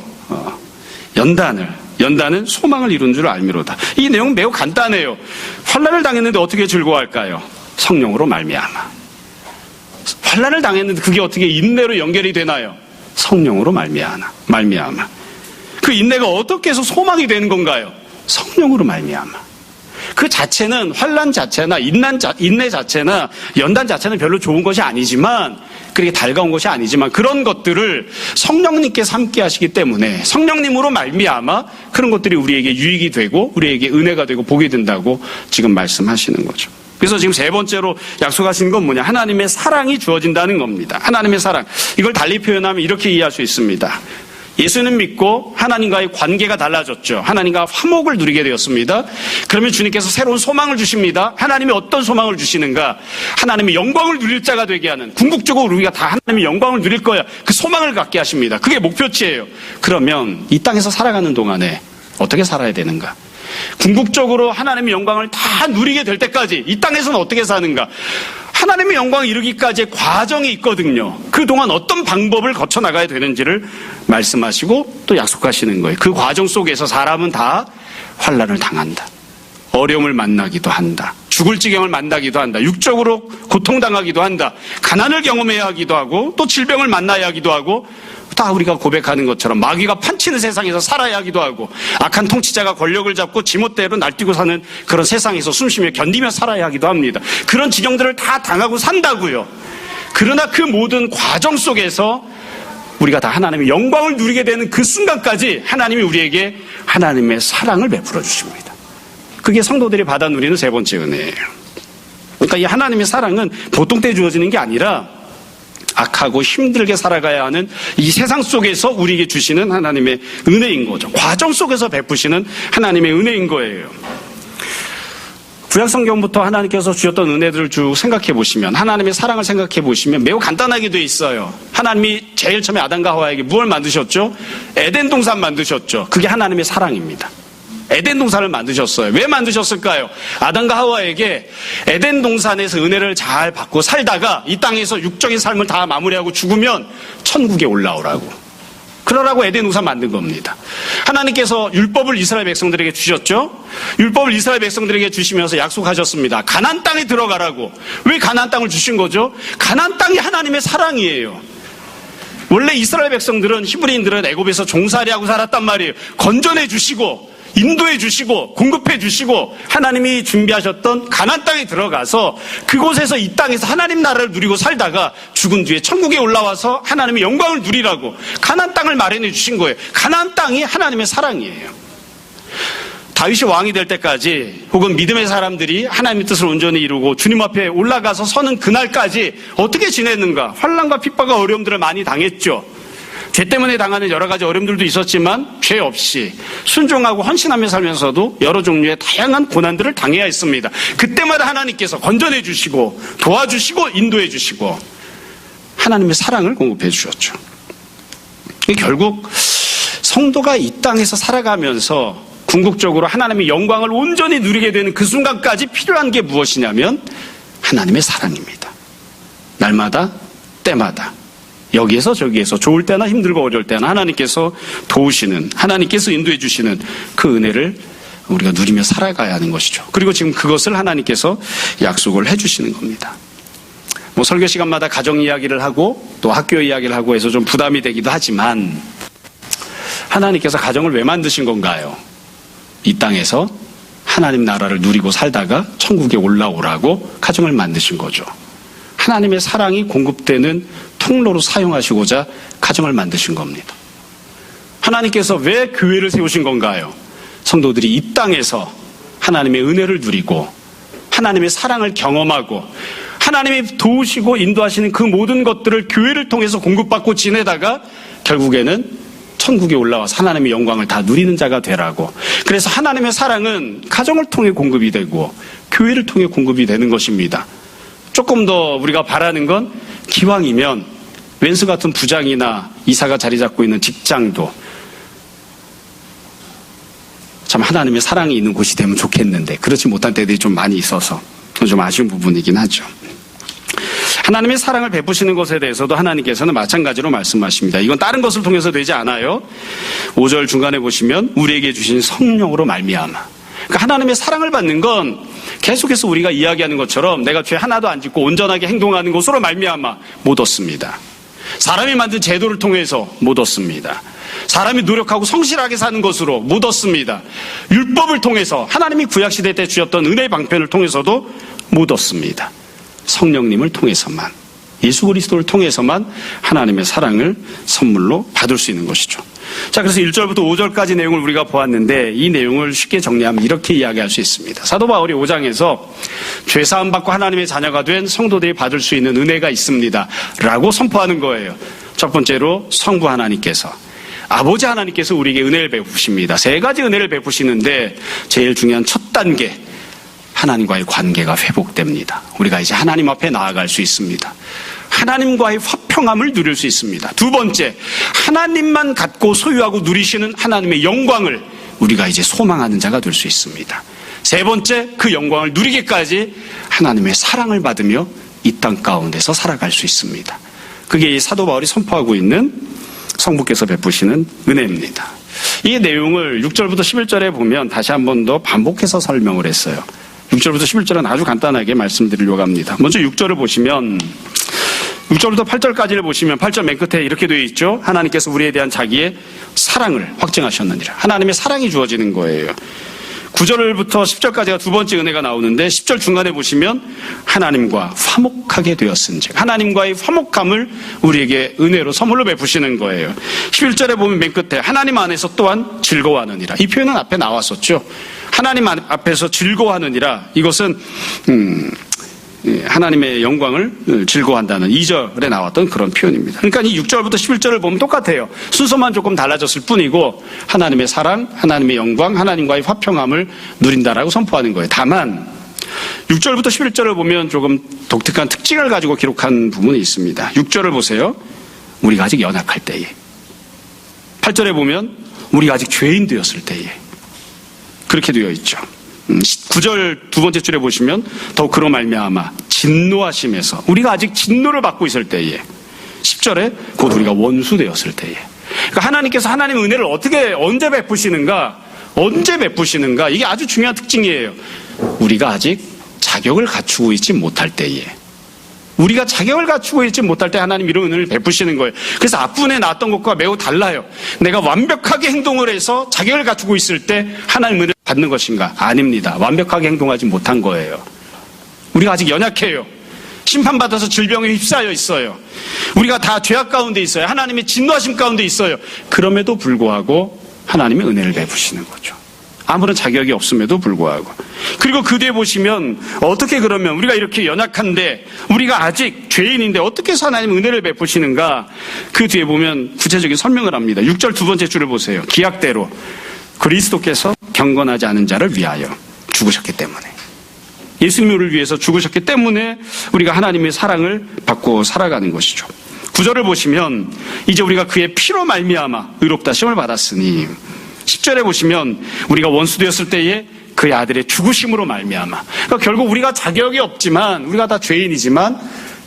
연단은 소망을 이룬 줄 알미로다. 이 내용은 매우 간단해요. 환난을 당했는데 어떻게 즐거워할까요? 성령으로 말미암아. 환난을 당했는데 그게 어떻게 인내로 연결이 되나요? 성령으로 말미암아. 그 인내가 어떻게 해서 소망이 되는 건가요? 성령으로 말미암아. 그 자체는 환난 자체나 인내 자체나 연단 자체는 별로 좋은 것이 아니지만 그렇게 달가운 것이 아니지만 그런 것들을 성령님께서 함께 하시기 때문에 성령님으로 말미암아 그런 것들이 우리에게 유익이 되고 우리에게 은혜가 되고 복이 된다고 지금 말씀하시는 거죠. 그래서 지금 세 번째로 약속하신 건 뭐냐? 하나님의 사랑이 주어진다는 겁니다. 하나님의 사랑. 이걸 달리 표현하면 이렇게 이해할 수 있습니다. 예수는 믿고 하나님과의 관계가 달라졌죠. 하나님과 화목을 누리게 되었습니다. 그러면 주님께서 새로운 소망을 주십니다. 하나님이 어떤 소망을 주시는가? 하나님의 영광을 누릴 자가 되게 하는, 궁극적으로 우리가 다 하나님의 영광을 누릴 거야. 그 소망을 갖게 하십니다. 그게 목표치예요. 그러면 이 땅에서 살아가는 동안에 어떻게 살아야 되는가? 궁극적으로 하나님의 영광을 다 누리게 될 때까지 이 땅에서는 어떻게 사는가? 하나님의 영광을 이루기까지의 과정이 있거든요. 그동안 어떤 방법을 거쳐나가야 되는지를 말씀하시고 또 약속하시는 거예요. 그 과정 속에서 사람은 다 환난을 당한다. 어려움을 만나기도 한다. 죽을 지경을 만나기도 한다. 육적으로 고통당하기도 한다. 가난을 경험해야 하기도 하고 또 질병을 만나야 하기도 하고 다 우리가 고백하는 것처럼 마귀가 판치는 세상에서 살아야 하기도 하고 악한 통치자가 권력을 잡고 지멋대로 날뛰고 사는 그런 세상에서 숨쉬며 견디며 살아야 하기도 합니다. 그런 지경들을 다 당하고 산다고요. 그러나 그 모든 과정 속에서 우리가 다 하나님의 영광을 누리게 되는 그 순간까지 하나님이 우리에게 하나님의 사랑을 베풀어 주십니다. 그게 성도들이 받아 누리는 세 번째 은혜예요. 그러니까 이 하나님의 사랑은 보통 때 주어지는 게 아니라 악하고 힘들게 살아가야 하는 이 세상 속에서 우리에게 주시는 하나님의 은혜인 거죠. 과정 속에서 베푸시는 하나님의 은혜인 거예요. 구약성경부터 하나님께서 주셨던 은혜들을 쭉 생각해 보시면, 하나님의 사랑을 생각해 보시면 매우 간단하게 돼 있어요. 하나님이 제일 처음에 아담과 하와에게 무엇을 만드셨죠? 에덴 동산 만드셨죠. 그게 하나님의 사랑입니다. 에덴 동산을 만드셨어요. 왜 만드셨을까요? 아담과 하와에게 에덴 동산에서 은혜를 잘 받고 살다가 이 땅에서 육적인 삶을 다 마무리하고 죽으면 천국에 올라오라고. 그러라고 에덴 동산 만든 겁니다. 하나님께서 율법을 이스라엘 백성들에게 주셨죠. 율법을 이스라엘 백성들에게 주시면서 약속하셨습니다. 가나안 땅에 들어가라고. 왜 가나안 땅을 주신 거죠? 가나안 땅이 하나님의 사랑이에요. 원래 이스라엘 백성들은, 히브리인들은 애굽에서 종살이하고 살았단 말이에요. 건전해 주시고 인도해 주시고 공급해 주시고 하나님이 준비하셨던 가나안 땅에 들어가서 그곳에서 이 땅에서 하나님 나라를 누리고 살다가 죽은 뒤에 천국에 올라와서 하나님의 영광을 누리라고 가나안 땅을 마련해 주신 거예요. 가나안 땅이 하나님의 사랑이에요. 다윗이 왕이 될 때까지 혹은 믿음의 사람들이 하나님의 뜻을 온전히 이루고 주님 앞에 올라가서 서는 그날까지 어떻게 지냈는가? 환난과 핍박과 어려움들을 많이 당했죠. 죄 때문에 당하는 여러 가지 어려움들도 있었지만 죄 없이 순종하고 헌신하며 살면서도 여러 종류의 다양한 고난들을 당해야 했습니다. 그때마다 하나님께서 건전해 주시고 도와주시고 인도해 주시고 하나님의 사랑을 공급해 주셨죠. 결국 성도가 이 땅에서 살아가면서 궁극적으로 하나님의 영광을 온전히 누리게 되는 그 순간까지 필요한 게 무엇이냐면 하나님의 사랑입니다. 날마다 때마다 여기에서 저기에서 좋을 때나 힘들고 어려울 때나 하나님께서 도우시는, 하나님께서 인도해 주시는 그 은혜를 우리가 누리며 살아가야 하는 것이죠. 그리고 지금 그것을 하나님께서 약속을 해 주시는 겁니다. 설교 시간마다 가정 이야기를 하고 또 학교 이야기를 하고 해서 좀 부담이 되기도 하지만 하나님께서 가정을 왜 만드신 건가요? 이 땅에서 하나님 나라를 누리고 살다가 천국에 올라오라고 가정을 만드신 거죠. 하나님의 사랑이 공급되는 통로로 사용하시고자 가정을 만드신 겁니다. 하나님께서 왜 교회를 세우신 건가요? 성도들이 이 땅에서 하나님의 은혜를 누리고 하나님의 사랑을 경험하고 하나님이 도우시고 인도하시는 그 모든 것들을 교회를 통해서 공급받고 지내다가 결국에는 천국에 올라와서 하나님의 영광을 다 누리는 자가 되라고. 그래서 하나님의 사랑은 가정을 통해 공급이 되고 교회를 통해 공급이 되는 것입니다. 조금 더 우리가 바라는 건 기왕이면 웬수 같은 부장이나 이사가 자리 잡고 있는 직장도 참 하나님의 사랑이 있는 곳이 되면 좋겠는데 그렇지 못한 때들이 좀 많이 있어서 좀 아쉬운 부분이긴 하죠. 하나님의 사랑을 베푸시는 것에 대해서도 하나님께서는 마찬가지로 말씀하십니다. 이건 다른 것을 통해서 되지 않아요. 5절 중간에 보시면 우리에게 주신 성령으로 말미암아. 그러니까 하나님의 사랑을 받는 건 계속해서 우리가 이야기하는 것처럼 내가 죄 하나도 안 짓고 온전하게 행동하는 것으로 말미암아 못 얻습니다. 사람이 만든 제도를 통해서 못 얻습니다. 사람이 노력하고 성실하게 사는 것으로 못 얻습니다. 율법을 통해서 하나님이 구약시대 때 주셨던 은혜의 방편을 통해서도 못 얻습니다. 성령님을 통해서만, 예수 그리스도를 통해서만 하나님의 사랑을 선물로 받을 수 있는 것이죠. 자, 그래서 1절부터 5절까지 내용을 우리가 보았는데 이 내용을 쉽게 정리하면 이렇게 이야기할 수 있습니다. 사도 바울이 5장에서 죄사함 받고 하나님의 자녀가 된 성도들이 받을 수 있는 은혜가 있습니다 라고 선포하는 거예요. 첫 번째로 성부 하나님께서, 아버지 하나님께서 우리에게 은혜를 베푸십니다. 세 가지 은혜를 베푸시는데 제일 중요한 첫 단계, 하나님과의 관계가 회복됩니다. 우리가 이제 하나님 앞에 나아갈 수 있습니다. 하나님과의 화평함을 누릴 수 있습니다. 두 번째, 하나님만 갖고 소유하고 누리시는 하나님의 영광을 우리가 이제 소망하는 자가 될 수 있습니다. 세 번째, 그 영광을 누리기까지 하나님의 사랑을 받으며 이 땅 가운데서 살아갈 수 있습니다. 그게 이 사도 바울이 선포하고 있는 성부께서 베푸시는 은혜입니다. 이 내용을 6절부터 11절에 보면 다시 한 번 더 반복해서 설명을 했어요. 6절부터 11절은 아주 간단하게 말씀드리려고 합니다. 먼저 6절을 보시면 6절부터 8절까지를 보시면 8절 맨 끝에 이렇게 되어 있죠. 하나님께서 우리에 대한 자기의 사랑을 확증하셨느니라. 하나님의 사랑이 주어지는 거예요. 9절부터 10절까지가 두 번째 은혜가 나오는데 10절 중간에 보시면 하나님과 화목하게 되었은즉, 하나님과의 화목함을 우리에게 은혜로 선물로 베푸시는 거예요. 11절에 보면 맨 끝에 하나님 안에서 또한 즐거워하느니라. 이 표현은 앞에 나왔었죠. 하나님 앞에서 즐거워하느니라. 이것은 하나님의 영광을 즐거워한다는 2절에 나왔던 그런 표현입니다. 그러니까 이 6절부터 11절을 보면 똑같아요. 순서만 조금 달라졌을 뿐이고 하나님의 사랑, 하나님의 영광, 하나님과의 화평함을 누린다라고 선포하는 거예요. 다만 6절부터 11절을 보면 조금 독특한 특징을 가지고 기록한 부분이 있습니다. 6절을 보세요. 우리가 아직 연약할 때에. 8절에 보면 우리가 아직 죄인 되었을 때에. 그렇게 되어 있죠. 9절 두 번째 줄에 보시면 더욱 그로 말미암아 진노하심에서 우리가 아직 진노를 받고 있을 때에 10절에 곧 우리가 원수 되었을 때에 그러니까 하나님께서 하나님의 은혜를 언제 베푸시는가 이게 아주 중요한 특징이에요. 우리가 아직 자격을 갖추고 있지 못할 때에 우리가 자격을 갖추고 있지 못할 때 하나님 이런 은혜를 베푸시는 거예요. 그래서 앞부분에 나왔던 것과 매우 달라요. 내가 완벽하게 행동을 해서 자격을 갖추고 있을 때 하나님 은혜를 받는 것인가? 아닙니다. 완벽하게 행동하지 못한 거예요. 우리가 아직 연약해요. 심판받아서 질병에 휩싸여 있어요. 우리가 다 죄악 가운데 있어요. 하나님의 진노하심 가운데 있어요. 그럼에도 불구하고 하나님의 은혜를 베푸시는 거죠. 아무런 자격이 없음에도 불구하고. 그리고 그 뒤에 보시면 어떻게 그러면 우리가 이렇게 연약한데 우리가 아직 죄인인데 어떻게 해서 하나님 은혜를 베푸시는가? 그 뒤에 보면 구체적인 설명을 합니다. 6절 두 번째 줄을 보세요. 기약대로 그리스도께서 경건하지 않은 자를 위하여 죽으셨기 때문에 예수님을 위해서 죽으셨기 때문에 우리가 하나님의 사랑을 받고 살아가는 것이죠. 9절을 보시면 이제 우리가 그의 피로 말미암아 의롭다 시험을 받았으니 10절에 보시면 우리가 원수 되었을 때에 그의 아들의 죽으심으로 말미암아 그러니까 결국 우리가 자격이 없지만 우리가 다 죄인이지만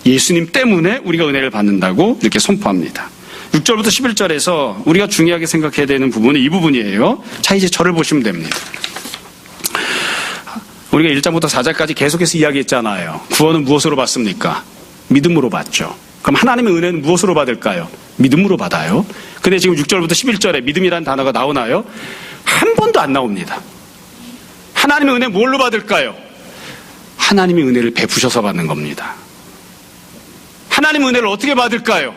예수님 때문에 우리가 은혜를 받는다고 이렇게 선포합니다. 6절부터 11절에서 우리가 중요하게 생각해야 되는 부분은 이 부분이에요. 자 이제 저를 보시면 됩니다. 우리가 1장부터 4장까지 계속해서 이야기했잖아요. 구원은 무엇으로 받습니까? 믿음으로 받죠. 그럼 하나님의 은혜는 무엇으로 받을까요? 믿음으로 받아요. 근데 지금 6절부터 11절에 믿음이라는 단어가 나오나요? 한 번도 안 나옵니다. 하나님의 은혜 뭘로 받을까요? 하나님의 은혜를 베푸셔서 받는 겁니다. 하나님의 은혜를 어떻게 받을까요?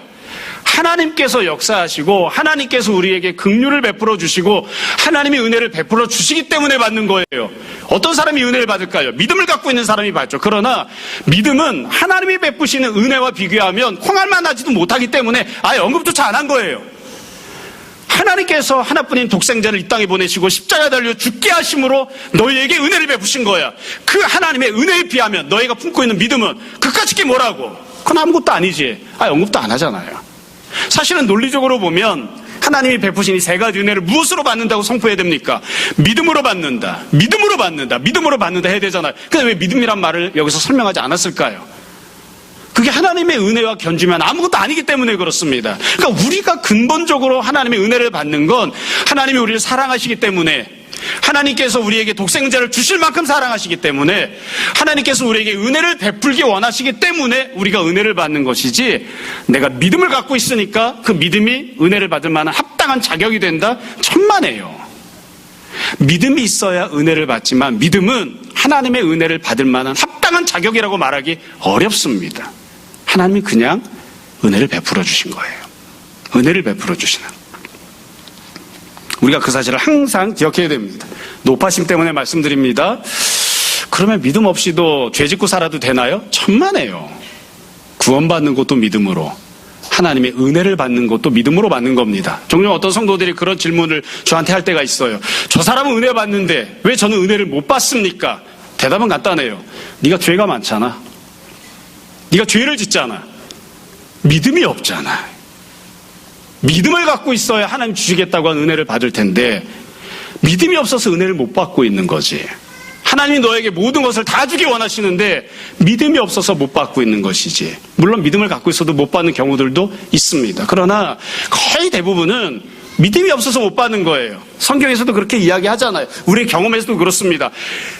하나님께서 역사하시고 하나님께서 우리에게 긍휼을 베풀어 주시고 하나님의 은혜를 베풀어 주시기 때문에 받는 거예요. 어떤 사람이 은혜를 받을까요? 믿음을 갖고 있는 사람이 받죠. 그러나 믿음은 하나님이 베푸시는 은혜와 비교하면 콩알만 하지도 못하기 때문에 아예 언급조차 안 한 거예요. 하나님께서 하나뿐인 독생자를 이 땅에 보내시고 십자가에 달려 죽게 하심으로 너희에게 은혜를 베푸신 거야. 그 하나님의 은혜에 비하면 너희가 품고 있는 믿음은 그까짓 게 뭐라고? 그건 아무것도 아니지. 아예 언급도 안 하잖아요. 사실은 논리적으로 보면 하나님이 베푸신 이 세 가지 은혜를 무엇으로 받는다고 선포해야 됩니까? 믿음으로 받는다. 믿음으로 받는다. 믿음으로 받는다 해야 되잖아요. 근데 왜 믿음이란 말을 여기서 설명하지 않았을까요? 그게 하나님의 은혜와 견주면 아무것도 아니기 때문에 그렇습니다. 그러니까 우리가 근본적으로 하나님의 은혜를 받는 건 하나님이 우리를 사랑하시기 때문에 하나님께서 우리에게 독생자를 주실 만큼 사랑하시기 때문에 하나님께서 우리에게 은혜를 베풀기 원하시기 때문에 우리가 은혜를 받는 것이지 내가 믿음을 갖고 있으니까 그 믿음이 은혜를 받을 만한 합당한 자격이 된다? 천만에요. 믿음이 있어야 은혜를 받지만 믿음은 하나님의 은혜를 받을 만한 합당한 자격이라고 말하기 어렵습니다. 하나님이 그냥 은혜를 베풀어 주신 거예요. 은혜를 베풀어 주시는. 우리가 그 사실을 항상 기억해야 됩니다. 높아심 때문에 말씀드립니다. 그러면 믿음 없이도 죄 짓고 살아도 되나요? 천만에요. 구원받는 것도 믿음으로, 하나님의 은혜를 받는 것도 믿음으로 받는 겁니다. 종종 어떤 성도들이 그런 질문을 저한테 할 때가 있어요. 저 사람은 은혜 받는데 왜 저는 은혜를 못 받습니까? 대답은 간단해요. 네가 죄가 많잖아. 네가 죄를 짓잖아. 믿음이 없잖아. 믿음을 갖고 있어야 하나님 주시겠다고 한 은혜를 받을 텐데 믿음이 없어서 은혜를 못 받고 있는 거지. 하나님이 너에게 모든 것을 다 주기 원하시는데 믿음이 없어서 못 받고 있는 것이지. 물론 믿음을 갖고 있어도 못 받는 경우들도 있습니다. 그러나 거의 대부분은 믿음이 없어서 못 받는 거예요. 성경에서도 그렇게 이야기하잖아요. 우리의 경험에서도 그렇습니다.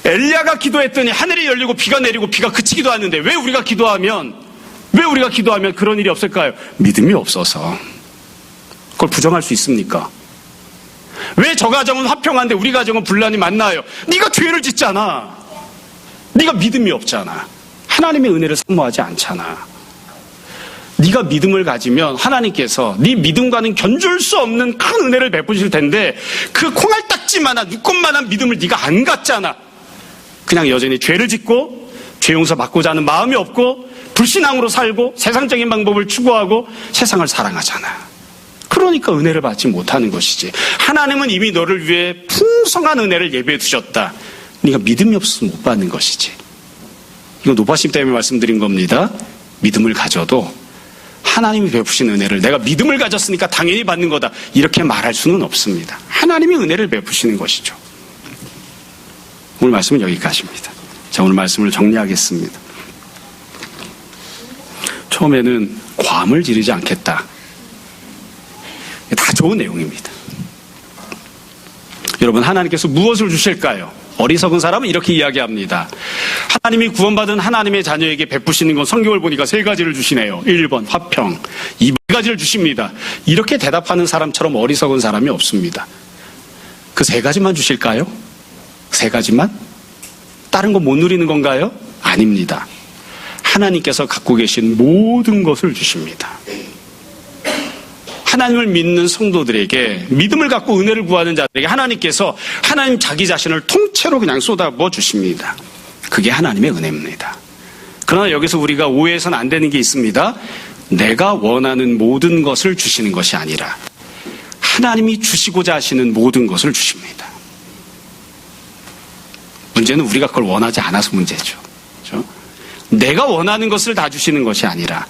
엘리야가 기도했더니 하늘이 열리고 비가 내리고 비가 그치기도 하는데 왜 우리가 기도하면 그런 일이 없을까요? 믿음이 없어서. 그걸 부정할 수 있습니까? 왜 저 가정은 화평한데 우리 가정은 분란이 많나요? 네가 죄를 짓잖아. 네가 믿음이 없잖아. 하나님의 은혜를 사모하지 않잖아. 네가 믿음을 가지면 하나님께서 네 믿음과는 견줄 수 없는 큰 은혜를 베푸실 텐데 그 콩알딱지만한 눈꽃만한 믿음을 네가 안 갖잖아. 그냥 여전히 죄를 짓고 죄 용서받고자 하는 마음이 없고 불신앙으로 살고 세상적인 방법을 추구하고 세상을 사랑하잖아. 그러니까 은혜를 받지 못하는 것이지. 하나님은 이미 너를 위해 풍성한 은혜를 예배해 두셨다. 네가 믿음이 없어서 못 받는 것이지. 이거 높아심 때문에 말씀드린 겁니다. 믿음을 가져도 하나님이 베푸신 은혜를 내가 믿음을 가졌으니까 당연히 받는 거다. 이렇게 말할 수는 없습니다. 하나님이 은혜를 베푸시는 것이죠. 오늘 말씀은 여기까지입니다. 자, 오늘 말씀을 정리하겠습니다. 처음에는 괌을 지르지 않겠다. 다 좋은 내용입니다. 여러분, 하나님께서 무엇을 주실까요? 어리석은 사람은 이렇게 이야기합니다. 하나님이 구원받은 하나님의 자녀에게 베푸시는 건 성경을 보니까 3가지를 주시네요. 1번 화평, 2번 2가지를 주십니다. 이렇게 대답하는 사람처럼 어리석은 사람이 없습니다. 그 3가지만 주실까요? 3가지만? 다른 거 못 누리는 건가요? 아닙니다. 하나님께서 갖고 계신 모든 것을 주십니다. 하나님을 믿는 성도들에게, 믿음을 갖고 은혜를 구하는 자들에게 하나님께서 하나님 자기 자신을 통째로 그냥 쏟아부어 주십니다. 그게 하나님의 은혜입니다. 그러나 여기서 우리가 오해해서는 안 되는 게 있습니다. 내가 원하는 모든 것을 주시는 것이 아니라 하나님이 주시고자 하시는 모든 것을 주십니다. 문제는 우리가 그걸 원하지 않아서 문제죠. 그렇죠? 내가 원하는 것을 다 주시는 것이 아니라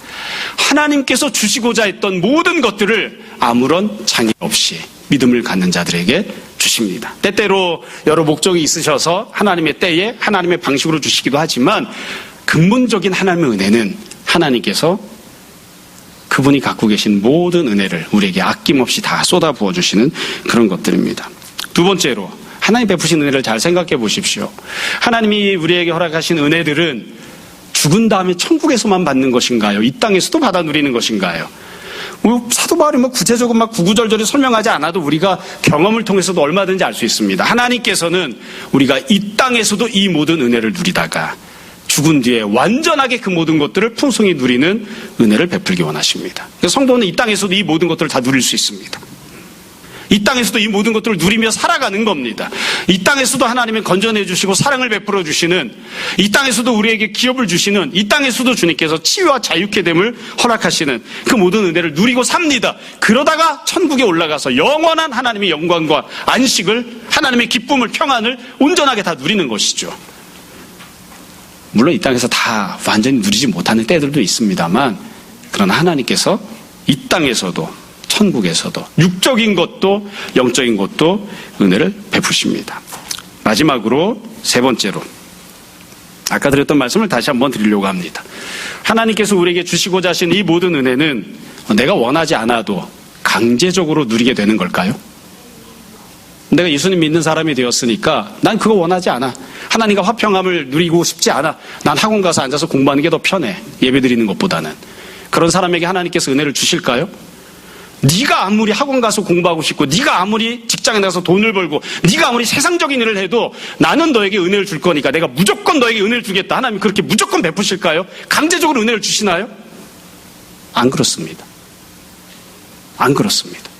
하나님께서 주시고자 했던 모든 것들을 아무런 장애 없이 믿음을 갖는 자들에게 주십니다. 때때로 여러 목적이 있으셔서 하나님의 때에 하나님의 방식으로 주시기도 하지만 근본적인 하나님의 은혜는 하나님께서 그분이 갖고 계신 모든 은혜를 우리에게 아낌없이 다 쏟아 부어주시는 그런 것들입니다. 두 번째로, 하나님 베푸신 은혜를 잘 생각해 보십시오. 하나님이 우리에게 허락하신 은혜들은 죽은 다음에 천국에서만 받는 것인가요? 이 땅에서도 받아 누리는 것인가요? 사도 바울이 구체적으로 구구절절히 설명하지 않아도 우리가 경험을 통해서도 얼마든지 알 수 있습니다. 하나님께서는 우리가 이 땅에서도 이 모든 은혜를 누리다가 죽은 뒤에 완전하게 그 모든 것들을 풍성히 누리는 은혜를 베풀기 원하십니다. 그래서 성도는 이 땅에서도 이 모든 것들을 다 누릴 수 있습니다. 이 땅에서도 이 모든 것들을 누리며 살아가는 겁니다. 이 땅에서도 하나님은 건져내 주시고 사랑을 베풀어 주시는, 이 땅에서도 우리에게 기업을 주시는, 이 땅에서도 주님께서 치유와 자유케 됨을 허락하시는 그 모든 은혜를 누리고 삽니다. 그러다가 천국에 올라가서 영원한 하나님의 영광과 안식을, 하나님의 기쁨을, 평안을 온전하게 다 누리는 것이죠. 물론 이 땅에서 다 완전히 누리지 못하는 때들도 있습니다만, 그러나 하나님께서 이 땅에서도 천국에서도 육적인 것도 영적인 것도 은혜를 베푸십니다. 마지막으로 3번째로, 아까 드렸던 말씀을 다시 한번 드리려고 합니다. 하나님께서 우리에게 주시고자 하신 이 모든 은혜는 내가 원하지 않아도 강제적으로 누리게 되는 걸까요? 내가 예수님 믿는 사람이 되었으니까 난 그거 원하지 않아. 하나님과 화평함을 누리고 싶지 않아. 난 학원 가서 앉아서 공부하는 게 더 편해. 예배 드리는 것보다는. 그런 사람에게 하나님께서 은혜를 주실까요? 네가 아무리 학원 가서 공부하고 싶고, 네가 아무리 직장에 나가서 돈을 벌고, 네가 아무리 세상적인 일을 해도 나는 너에게 은혜를 줄 거니까 내가 무조건 너에게 은혜를 주겠다. 하나님 그렇게 무조건 베푸실까요? 강제적으로 은혜를 주시나요? 안 그렇습니다. 안 그렇습니다.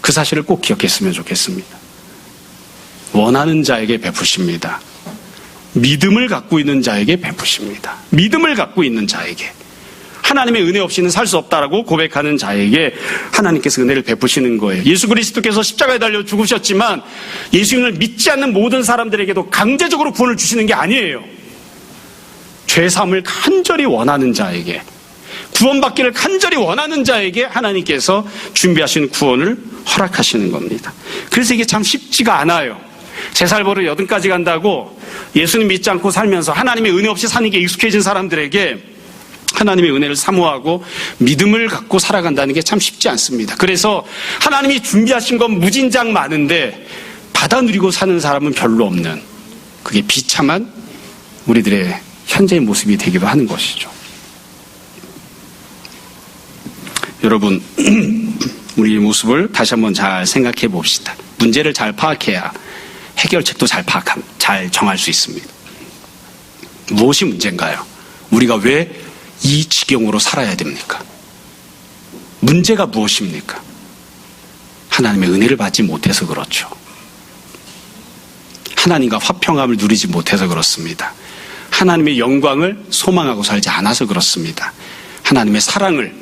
그 사실을 꼭 기억했으면 좋겠습니다. 원하는 자에게 베푸십니다. 믿음을 갖고 있는 자에게 베푸십니다. 믿음을 갖고 있는 자에게. 하나님의 은혜 없이는 살 수 없다라고 고백하는 자에게 하나님께서 은혜를 베푸시는 거예요. 예수 그리스도께서 십자가에 달려 죽으셨지만 예수님을 믿지 않는 모든 사람들에게도 강제적으로 구원을 주시는 게 아니에요. 죄사함을 간절히 원하는 자에게, 구원받기를 간절히 원하는 자에게 하나님께서 준비하신 구원을 허락하시는 겁니다. 그래서 이게 참 쉽지가 않아요. 제 살보러 80까지 간다고 예수님 믿지 않고 살면서 하나님의 은혜 없이 사는 게 익숙해진 사람들에게 하나님의 은혜를 사모하고 믿음을 갖고 살아간다는 게 참 쉽지 않습니다. 그래서 하나님이 준비하신 건 무진장 많은데 받아 누리고 사는 사람은 별로 없는, 그게 비참한 우리들의 현재의 모습이 되기도 하는 것이죠. 여러분, 우리의 모습을 다시 한번 잘 생각해 봅시다. 문제를 잘 파악해야 해결책도 잘 정할 수 있습니다. 무엇이 문제인가요? 우리가 왜 이 지경으로 살아야 됩니까? 문제가 무엇입니까? 하나님의 은혜를 받지 못해서 그렇죠. 하나님과 화평함을 누리지 못해서 그렇습니다. 하나님의 영광을 소망하고 살지 않아서 그렇습니다. 하나님의 사랑을,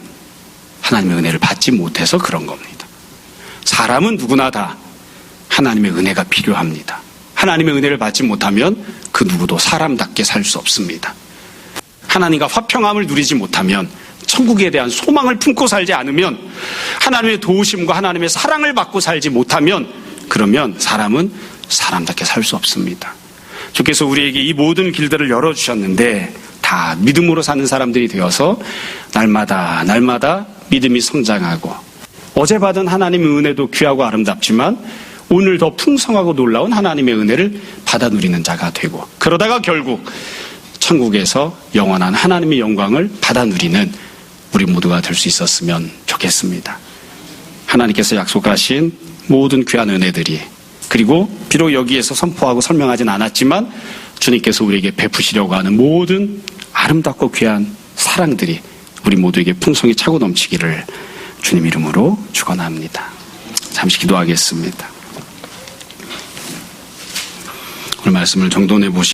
하나님의 은혜를 받지 못해서 그런 겁니다. 사람은 누구나 다 하나님의 은혜가 필요합니다. 하나님의 은혜를 받지 못하면 그 누구도 사람답게 살 수 없습니다. 하나님과 화평함을 누리지 못하면, 천국에 대한 소망을 품고 살지 않으면, 하나님의 도우심과 하나님의 사랑을 받고 살지 못하면, 그러면 사람은 사람답게 살 수 없습니다. 주께서 우리에게 이 모든 길들을 열어주셨는데 다 믿음으로 사는 사람들이 되어서 날마다 믿음이 성장하고 어제 받은 하나님의 은혜도 귀하고 아름답지만 오늘 더 풍성하고 놀라운 하나님의 은혜를 받아 누리는 자가 되고 그러다가 결국 천국에서 영원한 하나님의 영광을 받아 누리는 우리 모두가 될 수 있었으면 좋겠습니다. 하나님께서 약속하신 모든 귀한 은혜들이 그리고 비록 여기에서 선포하고 설명하진 않았지만 주님께서 우리에게 베푸시려고 하는 모든 아름답고 귀한 사랑들이 우리 모두에게 풍성히 차고 넘치기를 주님 이름으로 축원합니다. 잠시 기도하겠습니다. 오늘 말씀을 정돈해 보시